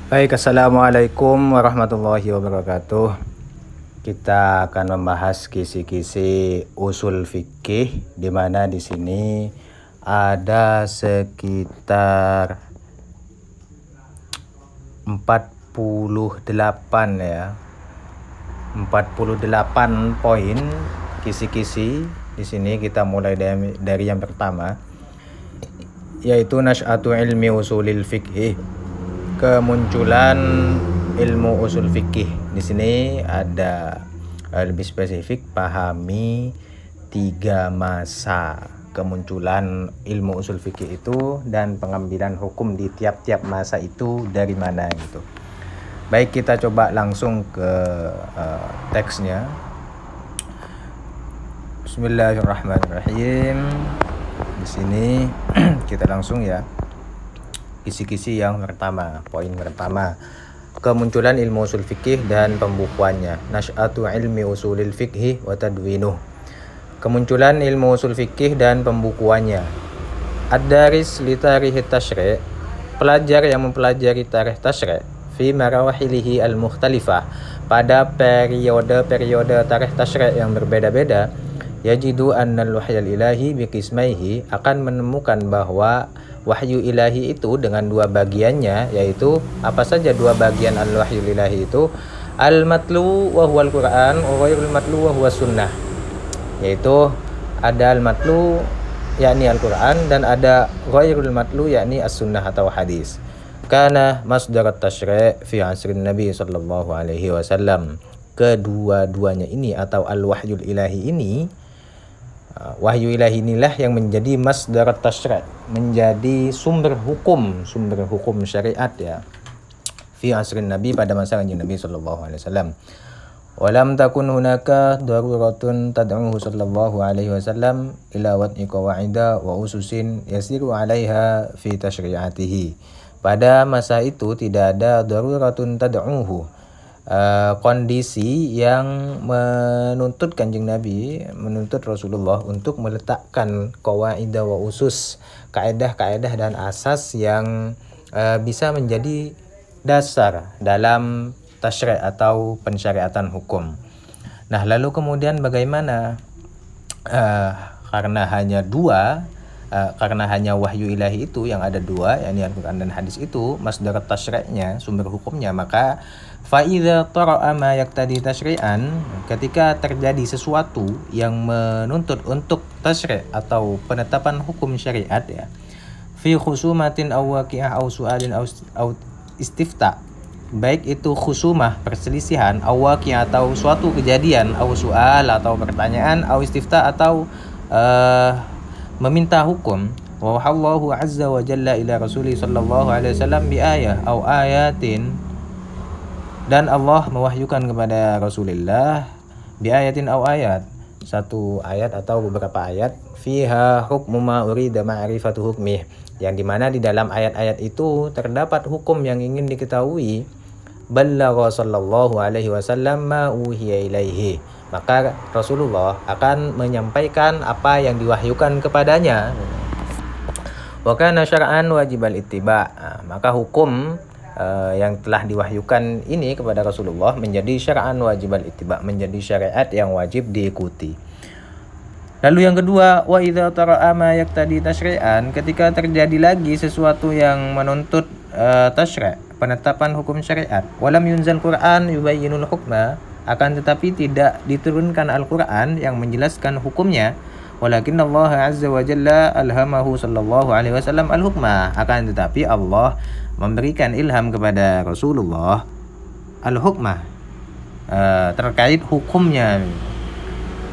Baik, Assalamualaikum warahmatullahi wabarakatuh. Kita akan membahas kisi-kisi usul fikih, di mana di sini ada sekitar 48 ya. 48 poin kisi-kisi. Di sini kita mulai dari yang pertama, yaitu nasy'atu ilmi usulil fikih. Kemunculan ilmu usul fikih. Di sini ada lebih spesifik, pahami 3 masa kemunculan ilmu usul fikih itu dan pengambilan hukum di tiap-tiap masa itu dari mana gitu. Baik, kita coba langsung ke teksnya. Bismillahirrahmanirrahim. Di sini kita langsung ya. Kisi-kisi yang pertama, poin pertama, kemunculan ilmu usul fikih dan pembukuannya. Nasy'atu ilmi usulil fikhi wa tadwinuh. Kemunculan ilmu usul fikih dan pembukuannya. Ad-daris li tarikh tasyri', pelajar yang mempelajari tarikh tasyri' fi marawahilihi al-mukhtalifah, pada periode-periode tarikh tasyri' yang berbeda-beda, yajidu annal wahyal ilahi biqismaihi, akan menemukan bahwa wahyu ilahi itu dengan dua bagiannya, yaitu apa saja dua bagian al-wahyu ilahi itu? Al-matlu wa huwal Qur'an wa ghairul matlu wa huwa sunnah. Yaitu ada al-matlu yakni Al-Qur'an dan ada ghairul matlu yakni as-sunnah atau hadis. Kana masdar at-tasyri' fi asrin Nabi sallallahu alaihi wasallam. Kedua-duanya ini atau al-wahyul ilahi ini, wahyu ilahi inilah yang menjadi masdar tasyri', menjadi sumber hukum syariat ya. Fi asrin Nabi, pada masa kanjeng Nabi sallallahu alaihi wasallam. Walam takun hunaka daruratun tad'uhu sallallahu alaihi wasallam ila wad'i qawaida wa ususin yasiru 'alaiha fi tasyri'atihi. Pada masa itu tidak ada daruratun tad'uhu, kondisi yang menuntut kanjeng Nabi, menuntut Rasulullah untuk meletakkan qawaidah wa usus, kaedah-kaedah dan asas yang bisa menjadi dasar dalam tasyri' atau pensyariatan hukum. Nah, lalu kemudian bagaimana? Karena hanya wahyu ilahi itu yang ada dua, yakni Al-Quran dan hadis itu masdar tasyri'nya, sumber hukumnya, maka fa'idha tara'a ma yaktadi tasyri'an, ketika terjadi sesuatu yang menuntut untuk tasyri' atau penetapan hukum syariat ya, fi khusumatin aw waqi'ah aw su'alin aw istifta, baik itu khusumah, perselisihan, aw waqi'ah atau suatu kejadian, aw su'al atau pertanyaan, aw istifta atau meminta hukum. Wa Allahu azza wa jalla ila rasuli sallallahu alaihi wasallam bi ayah aw ayatin, dan Allah mewahyukan kepada Rasulullah bi ayatin aw ayat, satu ayat atau beberapa ayat, fiha hukmu ma urida ma'rifatu hukmih, yang dimana di dalam ayat-ayat itu terdapat hukum yang ingin diketahui. Ballagha sallallahu alaihi wasallam ma uhiya ilaihi, maka Rasulullah akan menyampaikan apa yang diwahyukan kepadanya. Wa kana syar'an wajibal ittiba', maka hukum yang telah diwahyukan ini kepada Rasulullah menjadi syar'an wajibal ittiba', menjadi syariat yang wajib diikuti. Lalu yang kedua, wa idza tara'a ma yaktadi tasyri'an, ketika terjadi lagi sesuatu yang menuntut tasyri', penetapan hukum syariat, walam yunzal Qur'an yubayyinul hukma, akan tetapi tidak diturunkan Al-Qur'an yang menjelaskan hukumnya, walakin Allah azza wa jalla alhamahu sallallahu alaihi wasallam al-hukma, akan tetapi Allah memberikan ilham kepada Rasulullah al-hukma, terkait hukumnya.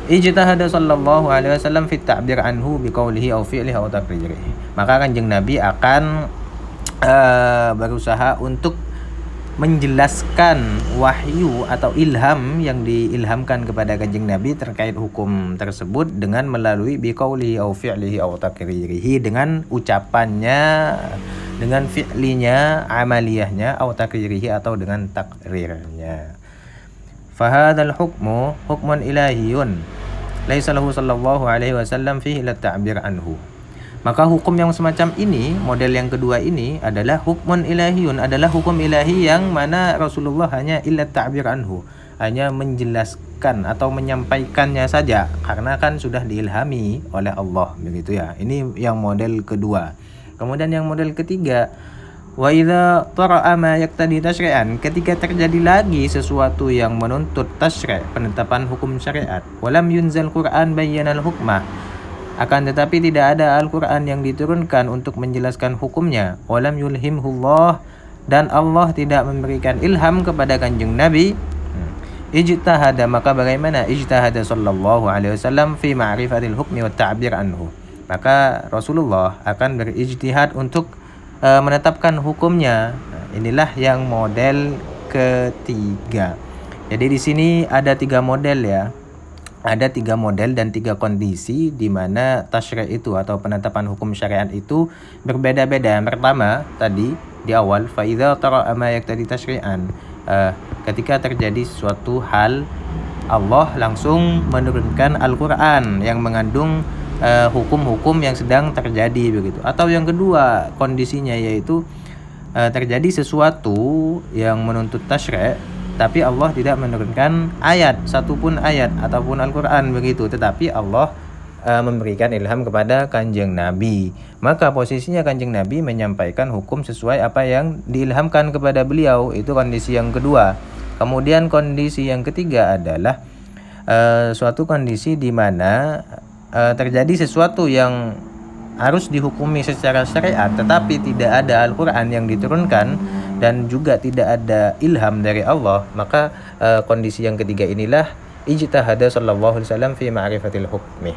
Ijtahada sallallahu alaihi wasallam fi ta'bir anhu biqaulihi aw fi'lihi aw taqririhi, maka kanjeng Nabi akan berusaha untuk menjelaskan wahyu atau ilham yang diilhamkan kepada kanjeng Nabi terkait hukum tersebut dengan melalui biqaulihi aw fi'lihi aw taqririhi, dengan ucapannya, dengan fi'linya, amaliyahnya, aw taqririhi atau dengan takrirnya. Fahadzal hukmu hukmun ilahiyun laisa lahu sallallahu alaihi wasallam fihi la ta'bir anhu, Maka hukum yang semacam ini, model yang kedua ini adalah hukmun ilahiyun, adalah hukum ilahi yang mana Rasulullah hanya illa ta'bir anhu, hanya menjelaskan atau menyampaikannya saja karena kan sudah diilhami oleh Allah, begitu ya. Ini yang model kedua. Kemudian yang model ketiga, wa idza tara'a ma yaqtadi tasyri'an, ketika terjadi lagi sesuatu yang menuntut tasyri', penetapan hukum syariat, walam yunzal Qur'an bayyanal hukmah, akan tetapi tidak ada Al-Quran yang diturunkan untuk menjelaskan hukumnya, walam yulhimhullah, dan Allah tidak memberikan ilham kepada kanjeng Nabi, ijtahada, maka bagaimana? Ijtahada sallallahu alaihi wasallam fi ma'rifatil hukmi wa ta'bir anhu, maka Rasulullah akan berijtihad untuk menetapkan hukumnya. Inilah yang model ketiga. Jadi di sini ada 3 model ya. Ada 3 model dan 3 kondisi di mana tasyri' itu atau penetapan hukum syariat itu berbeda-beda. Yang pertama tadi di awal, fa idza tara'a ma yaqtadi tasyri'an, ketika terjadi suatu hal Allah langsung menurunkan Al-Qur'an yang mengandung hukum-hukum yang sedang terjadi, begitu. Atau yang kedua kondisinya yaitu terjadi sesuatu yang menuntut tasyri', tapi Allah tidak menurunkan ayat, satupun ayat ataupun Al-Quran, begitu. Tetapi Allah memberikan ilham kepada kanjeng Nabi. Maka posisinya kanjeng Nabi menyampaikan hukum sesuai apa yang diilhamkan kepada beliau. Itu kondisi yang kedua. Kemudian kondisi yang ketiga adalah suatu kondisi di mana terjadi sesuatu yang harus dihukumi secara syariat, tetapi tidak ada Al-Quran yang diturunkan dan juga tidak ada ilham dari Allah. Maka kondisi yang ketiga inilah ijtihada sallallahu alaihi wasallam fi ma'rifatil hukmi.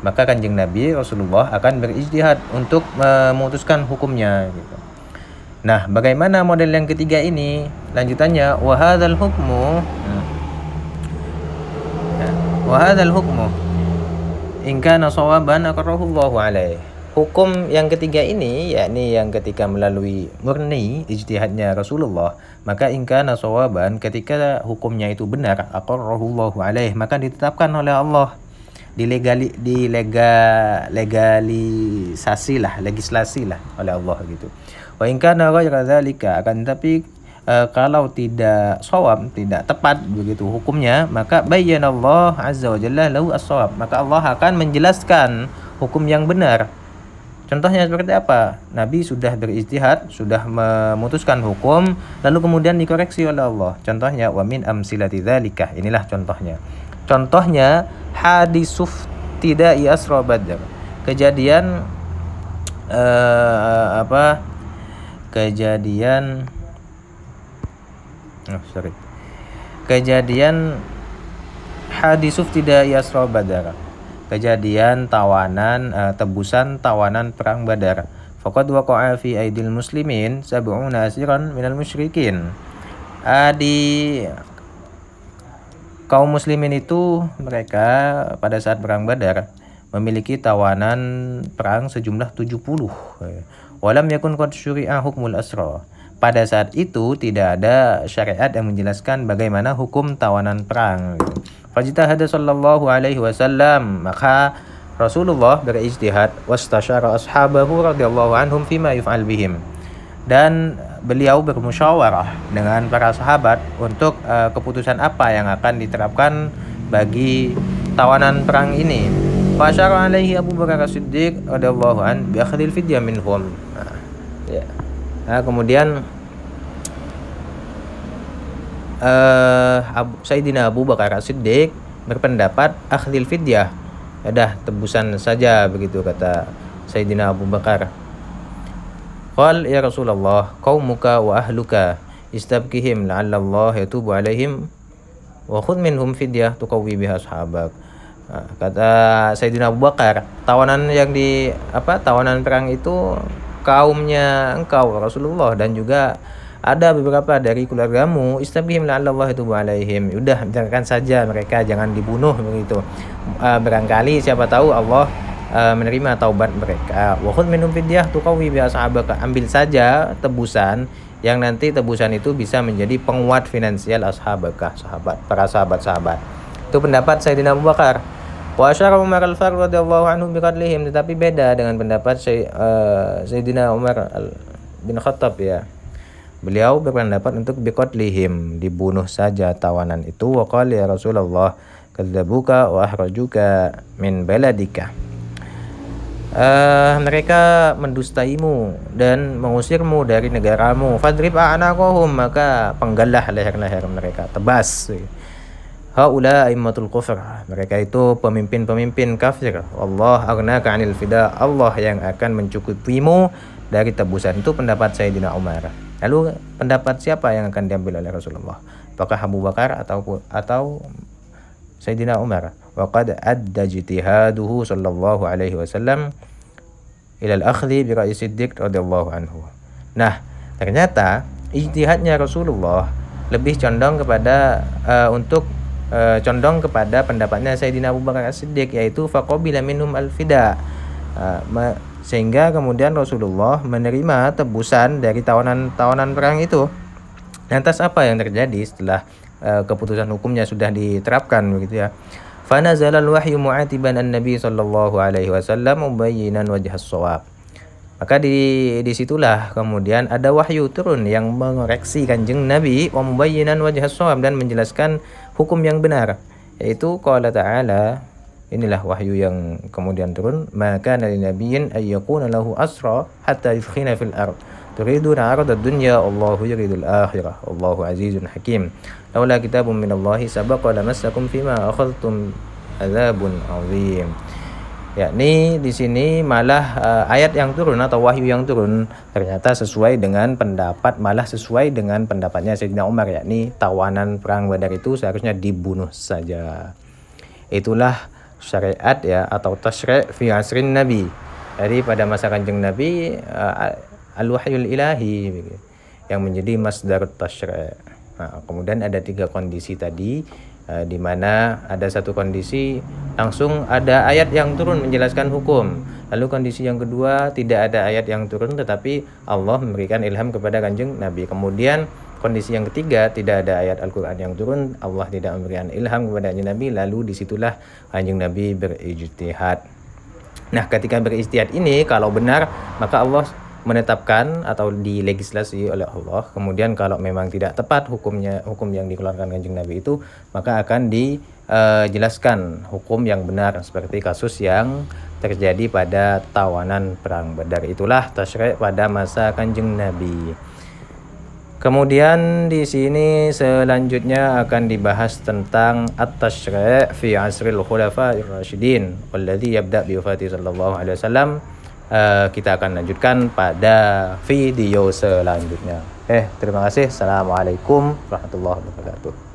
Maka kanjeng Nabi Rasulullah akan berijtihad untuk memutuskan hukumnya, gitu. Nah, bagaimana model yang ketiga ini? Lanjutannya, wa hadzal hukmu in kana shawaban aqarrahu Allahu alaihi. Hukum yang ketiga ini, yakni yang ketika melalui murni ijtihadnya Rasulullah, maka in kana shawaban, ketika hukumnya itu benar, aqarrahu Allahu alaihi, maka ditetapkan oleh Allah, legislasi lah oleh Allah, gitu. Wa in kana ghayra dzalika, akan tapi kalau tidak shawab, tidak tepat begitu hukumnya, maka bayyanallahu azza wa jalla lahu as-shawab, maka Allah akan menjelaskan hukum yang benar. Contohnya seperti apa? Nabi sudah berijtihad, sudah memutuskan hukum, lalu kemudian dikoreksi oleh Allah. Contohnya, wa min amsilati dzalika, inilah contohnya. Contohnya hadisuf tidai asra Badr. Kejadian Kejadian hadisuf tidai asra Badr. Kejadian tawanan tebusan tawanan perang Badar. Faqad waqa'a fi aidil muslimin sab'una asiran minal musyrikin. Di kaum muslimin itu, mereka pada saat perang Badar memiliki tawanan perang sejumlah 70. Walam yakun qad syuri'a hukmul asra. Pada saat itu tidak ada syariat yang menjelaskan bagaimana hukum tawanan perang. Fajtahada sallallahu alaihi wasallam, maka Rasulullah berijtihad, wastasyara ashabahu radhiyallahu anhum fima yuf'al bihim, dan beliau bermusyawarah dengan para sahabat untuk keputusan apa yang akan diterapkan bagi tawanan perang ini. Fasyara alaihi Abu Bakar As-Siddiq radhiyallahu an bi akhdhil fidyah minhum. Kemudian Sayyidina Abu Bakar As-Siddiq berpendapat akhdhil fidyah, dah tebusan saja, begitu kata Sayyidina Abu Bakar. Qal ya Rasulullah, qaumuka wa ahluka istabkihim la'alla Allah yatubu alaihim wa khudh minhum fidyah tuqawwi biha ashabak. Kata Sayyidina Abu Bakar, tawanan yang tawanan perang itu kaumnya engkau Rasulullah, dan juga ada beberapa dari keluargamu, istabihim la'allahu yatubu alaihim, udah biarkan saja mereka, jangan dibunuh, begitu. Barangkali siapa tahu Allah menerima taubat mereka. Wa khudh minhum fidyah tuqawwi bi ashabaka, ambil saja tebusan yang nanti tebusan itu bisa menjadi penguat finansial ashabaka, para sahabat-sahabat. Itu pendapat Sayyidina Abu Bakar. Wa asyara Umar al-Faruq radhiyallahu anhu biqatlihim, tetapi beda dengan pendapat Sayyidina Umar bin Khattab ya. Beliau berpendapat untuk biqatlihim, dibunuh saja tawanan itu. Wa qala ya Rasulullah kadzabuka wa ahrajuka min baladika. Mereka mendustaimu dan mengusirmu dari negaramu. Fadrib a'naqahum, maka penggalah leher-leher mereka, tebas. Haula aimmatul kufr, mereka itu pemimpin-pemimpin kafir. Allah aghnaka 'anil fida, Allah yang akan mencukupimu dari tebusan. Itu pendapat Sayyidina Umar. Lalu pendapat siapa yang akan diambil oleh Rasulullah? Apakah Abu Bakar atau Sayyidina Umar? Wa qad adda ijtihaduhu sallallahu alaihi wasallam ila al-akhdhi bi ra'i Siddiq radhiyallahu anhu. Nah, ternyata ijtihadnya Rasulullah lebih condong kepada condong kepada pendapatnya Sayyidina Abu Bakar As-Siddiq, yaitu faqabila minhum al-fida, sehingga kemudian Rasulullah menerima tebusan dari tawanan perang itu. Lantas apa yang terjadi setelah keputusan hukumnya sudah diterapkan begitu ya? Fa nazala al-wahyu mu'atiban an-nabi sallallahu alaihi wasallam mubayyinan wajhas shawab. Maka disitulah kemudian ada wahyu turun yang mengoreksi Kanjeng Nabi, wa mubayyinan wajhas shawab, dan menjelaskan hukum yang benar, yaitu qala ta'ala, inilah wahyu yang kemudian turun, maka lin nabiyyin ay yakuna lahu asra hatta yufkhina fil ard turiduna 'arada ad-dunya Allahu yuridul akhirah wallahu azizun hakim laula kitabun minallahi sabaqa lamassakum fima akhadhtum adzabun 'adzim. Yakni di sini malah ayat yang turun atau wahyu yang turun ternyata sesuai dengan pendapatnya Sayyidina Umar, yakni tawanan perang Badar itu seharusnya dibunuh saja. Itulah syariat ya, atau tasyri' fi asrin Nabi. Jadi pada masa Kanjeng Nabi al-wahyul ilahi yang menjadi masdar tasyri'. Nah, kemudian ada 3 kondisi tadi, di mana ada satu kondisi langsung ada ayat yang turun menjelaskan hukum. Lalu kondisi yang kedua tidak ada ayat yang turun tetapi Allah memberikan ilham kepada Kanjeng Nabi. Kemudian kondisi yang ketiga tidak ada ayat Al-Quran yang turun, Allah tidak memberikan ilham kepada Kanjeng Nabi. Lalu disitulah Kanjeng Nabi berijtihad. Nah, ketika berijtihad ini kalau benar maka Allah menetapkan atau dilegislasi oleh Allah. Kemudian kalau memang tidak tepat hukum yang dikeluarkan Kanjeng Nabi itu, maka akan dijelaskan hukum yang benar, seperti kasus yang terjadi pada tawanan perang Badar. Itulah tasyri' pada masa Kanjeng Nabi. Kemudian di sini selanjutnya akan dibahas tentang at-tasyri' fi asril khulafa'ir rasyidin walladzi yabda' bi wafati sallallahu alaihi wasallam. Kita akan lanjutkan pada video selanjutnya. Terima kasih. Assalamualaikum warahmatullahi wabarakatuh.